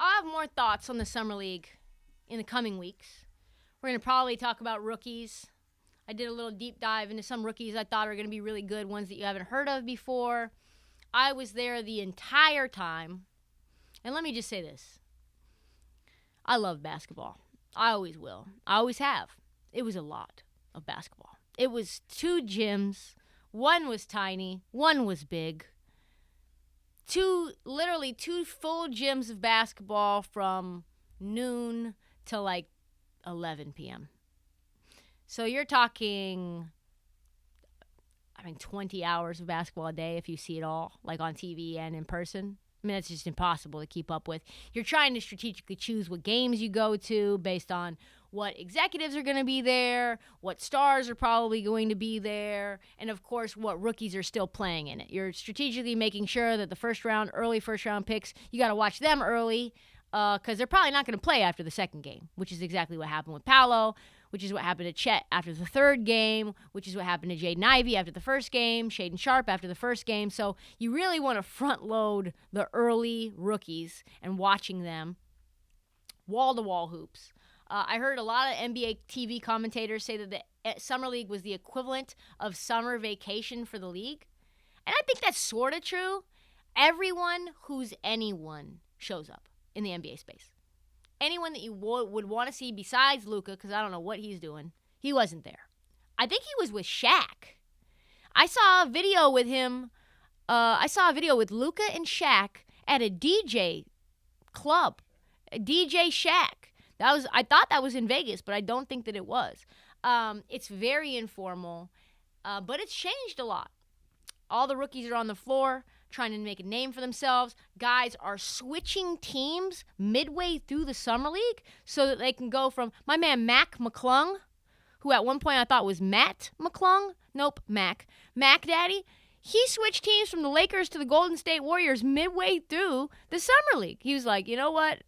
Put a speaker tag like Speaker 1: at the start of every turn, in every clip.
Speaker 1: I'll have more thoughts on the Summer League in the coming weeks. We're going to probably talk about rookies. I did a little deep dive into some rookies I thought are going to be really good, ones that you haven't heard of before. I was there the entire time. And let me just say this. I love basketball. I always will. I always have. It was a lot of basketball. It was 2 gyms. One was tiny. One was big. Literally two full gyms of basketball from noon to like 11 p.m. So you're talking, 20 hours of basketball a day if you see it all, like on TV and in person. That's just impossible to keep up with. You're trying to strategically choose what games you go to based on what executives are going to be there, what stars are probably going to be there, and, of course, what rookies are still playing in it. You're strategically making sure that the early first-round picks, you got to watch them early because they're probably not going to play after the second game, which is exactly what happened with Paolo, which is what happened to Chet after the third game, which is what happened to Jaden Ivey after the first game, Shaedon Sharpe after the first game. So you really want to front load the early rookies and watching them wall-to-wall hoops. I heard a lot of NBA TV commentators say that the Summer League was the equivalent of summer vacation for the league. And I think that's sort of true. Everyone who's anyone shows up in the NBA space. Anyone that you would want to see besides Luka, because I don't know what he's doing, he wasn't there. I think he was with Shaq. I saw a video with him. I saw a video with Luka and Shaq at a DJ club, a DJ Shaq. I thought that was in Vegas, but I don't think that it was. It's very informal, but it's changed a lot. All the rookies are on the floor trying to make a name for themselves. Guys are switching teams midway through the Summer League so that they can go from my man Mac McClung, who at one point I thought was Matt McClung. Nope, Mac. Mac Daddy. He switched teams from the Lakers to the Golden State Warriors midway through the Summer League. He was like, you know what?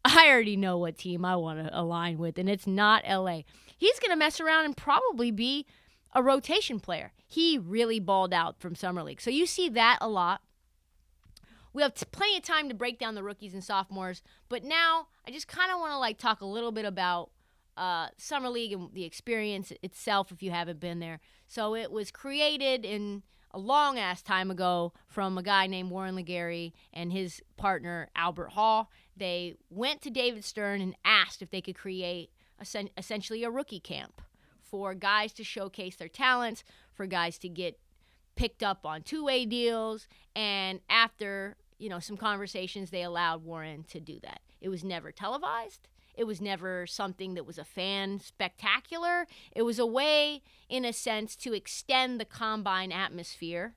Speaker 1: I already know what team I want to align with, and it's not LA. He's going to mess around and probably be a rotation player. He really balled out from Summer League. So you see that a lot. We have plenty of time to break down the rookies and sophomores, but now I just kind of want to talk a little bit about Summer League and the experience itself if you haven't been there. So it was created in a long-ass time ago from a guy named Warren Legary and his partner Albert Hall. They went to David Stern and asked if they could create essentially a rookie camp for guys to showcase their talents, for guys to get picked up on two-way deals, and after, some conversations, they allowed Warren to do that. It was never televised. It was never something that was a fan spectacular. It was a way, in a sense, to extend the combine atmosphere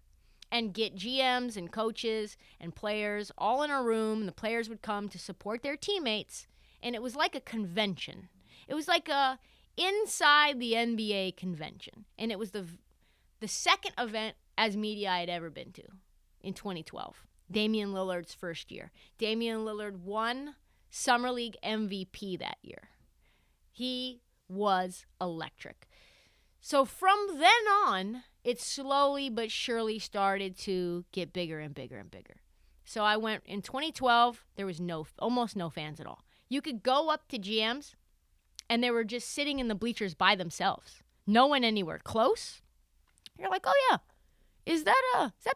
Speaker 1: and get GMs and coaches and players all in a room, and the players would come to support their teammates, and it was like a convention. It was like a inside the NBA convention, and it was the second event as media I had ever been to in 2012. Damian Lillard's first year. Damian Lillard won Summer League MVP that year. He was electric. So from then on, it slowly but surely started to get bigger and bigger and bigger. So I went in 2012, there was almost no fans at all. You could go up to GMs and they were just sitting in the bleachers by themselves. No one anywhere close. You're like, oh yeah, is that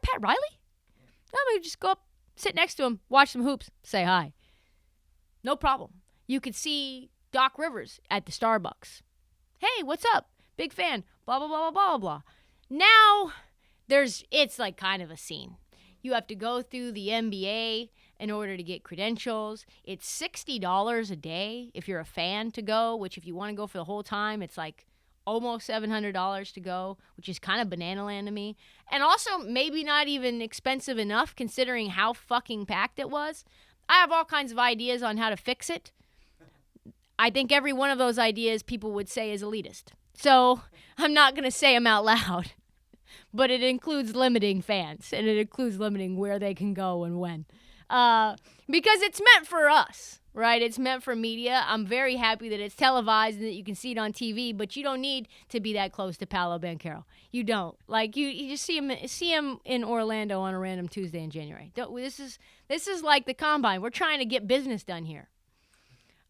Speaker 1: Pat Riley? No, we just go up, sit next to him, watch some hoops, say hi. No problem. You could see Doc Rivers at the Starbucks. Hey, what's up? Big fan. Blah, blah, blah, blah, blah, blah. Now, it's like kind of a scene. You have to go through the NBA in order to get credentials. It's $60 a day if you're a fan to go, which if you want to go for the whole time, it's like almost $700 to go, which is kind of banana land to me. And also maybe not even expensive enough considering how fucking packed it was. I have all kinds of ideas on how to fix it. I think every one of those ideas people would say is elitist. So I'm not going to say them out loud. But it includes limiting fans, and it includes limiting where they can go and when. Because it's meant for us, right? It's meant for media. I'm very happy that it's televised and that you can see it on TV, but you don't need to be that close to Paolo Banchero. You don't. Like, you just see him in Orlando on a random Tuesday in January. This is like the Combine. We're trying to get business done here.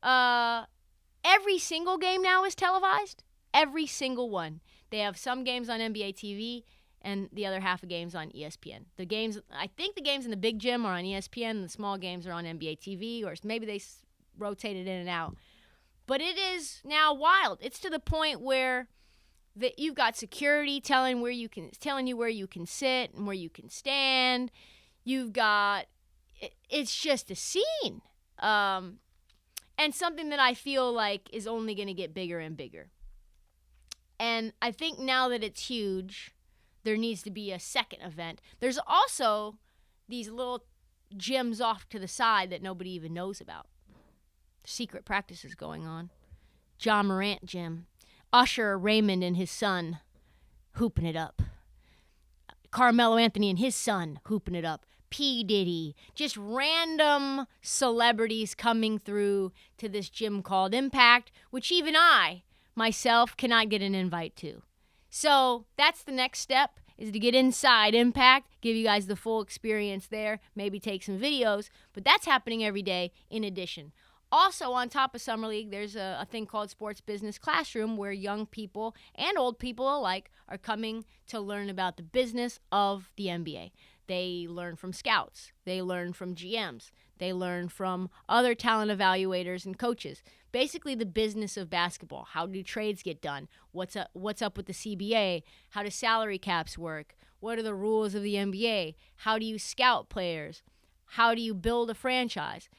Speaker 1: Every single game now is televised. Every single one. They have some games on NBA TV and the other half of games on ESPN. I think the games in the big gym are on ESPN and the small games are on NBA TV, or maybe they rotate it in and out. But it is now wild. It's to the point where that you've got security telling you where you can sit and where you can stand. It's just a scene. And something that I feel like is only going to get bigger and bigger. And I think now that it's huge, there needs to be a second event. There's also these little gyms off to the side that nobody even knows about. Secret practices going on. John Morant gym. Usher Raymond and his son hooping it up. Carmelo Anthony and his son hooping it up. P. Diddy, just random celebrities coming through to this gym called Impact, which even I, myself, cannot get an invite to. So that's the next step, is to get inside Impact, give you guys the full experience there, maybe take some videos, but that's happening every day in addition. Also, on top of Summer League, there's a thing called Sports Business Classroom where young people and old people alike are coming to learn about the business of the NBA. They learn from scouts. They learn from GMs. They learn from other talent evaluators and coaches. Basically, the business of basketball. How do trades get done? What's up with the CBA? How do salary caps work? What are the rules of the NBA? How do you scout players? How do you build a franchise?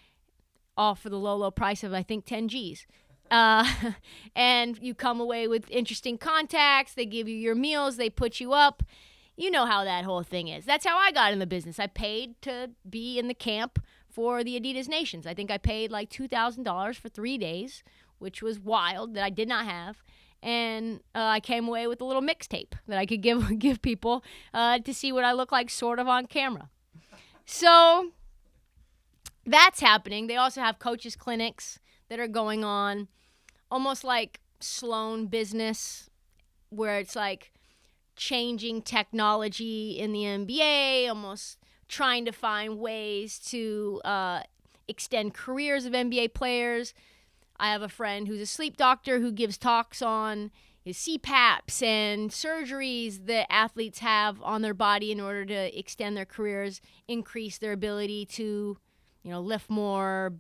Speaker 1: All for the low price of, I think, 10 G's. And you come away with interesting contacts. They give you your meals. They put you up. You know how that whole thing is. That's how I got in the business. I paid to be in the camp for the Adidas Nations. I think I paid like $2,000 for 3 days, which was wild, that I did not have. And I came away with a little mixtape that I could give people to see what I look like sort of on camera. So that's happening. They also have coaches clinics that are going on, almost like Sloan Business, where it's like changing technology in the NBA, almost trying to find ways to extend careers of NBA players. I have a friend who's a sleep doctor who gives talks on his CPAPs and surgeries that athletes have on their body in order to extend their careers, increase their ability to, lift more,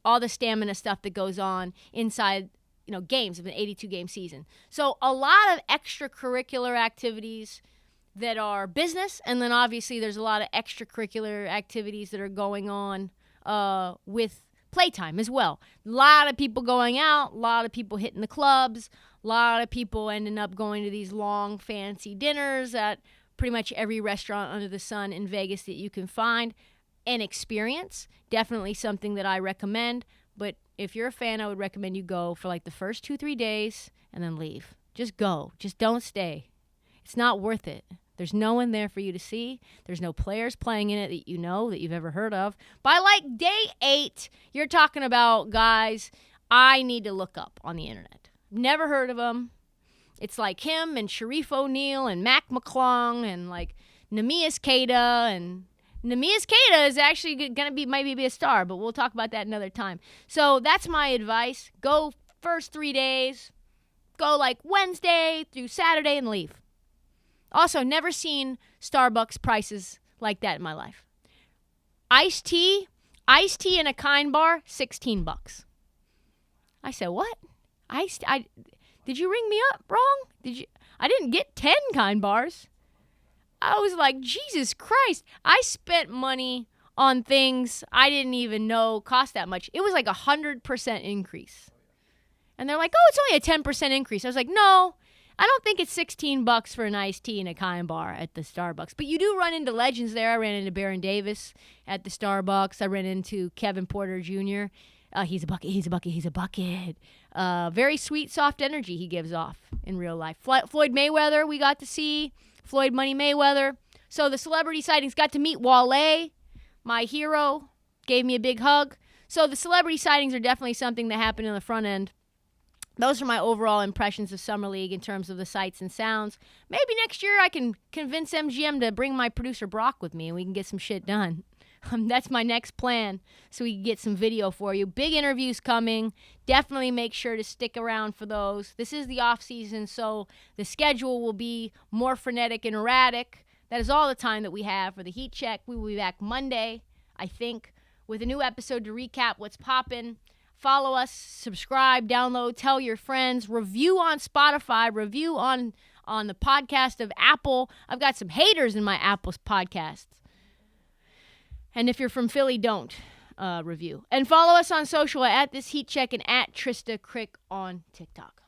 Speaker 1: all the stamina stuff that goes on inside games of an 82-game season. So a lot of extracurricular activities that are business, and then obviously there's a lot of extracurricular activities that are going on with playtime as well. A lot of people going out, a lot of people hitting the clubs, a lot of people ending up going to these long, fancy dinners at pretty much every restaurant under the sun in Vegas that you can find. An experience, definitely something that I recommend, but if you're a fan, I would recommend you go for like the first 2-3 days and then leave. Just go. Just don't stay. It's not worth it. There's no one there for you to see. There's no players playing in it that that you've ever heard of. By like day 8, you're talking about guys I need to look up on the internet. Never heard of them. It's like him and Sharif O'Neal and Mac McClung and like Neemias Queta, and Neemias Queta is actually going to be a star, but we'll talk about that another time. So that's my advice. Go first 3 days. Go like Wednesday through Saturday and leave. Also, never seen Starbucks prices like that in my life. Iced tea in a kind bar, $16. I said, what? Did you ring me up wrong? I didn't get 10 kind bars. I was like, Jesus Christ. I spent money on things I didn't even know cost that much. It was like 100% increase. And they're like, oh, it's only a 10% increase. I was like, no, I don't think it's $16 for an iced tea in a kind bar at the Starbucks. But you do run into legends there. I ran into Baron Davis at the Starbucks. I ran into Kevin Porter Jr. He's a bucket. Very sweet, soft energy he gives off in real life. Floyd Mayweather, we got to see. Floyd Money Mayweather. So the celebrity sightings, got to meet Wale, my hero, gave me a big hug. So the celebrity sightings are definitely something that happened in the front end. Those are my overall impressions of Summer League in terms of the sights and sounds. Maybe next year I can convince MGM to bring my producer Brock with me and we can get some shit done. That's my next plan, so we can get some video for you. Big interviews coming. Definitely make sure to stick around for those. This is the off season, so the schedule will be more frenetic and erratic. That is all the time that we have for the Heat Check. We will be back Monday, I think, with a new episode to recap what's poppin'. Follow us, subscribe, download, tell your friends, review on Spotify, review on the podcast of Apple. I've got some haters in my Apple's podcasts. And if you're from Philly, don't review. And follow us on social at This Heat Check and at Trysta Krick on TikTok.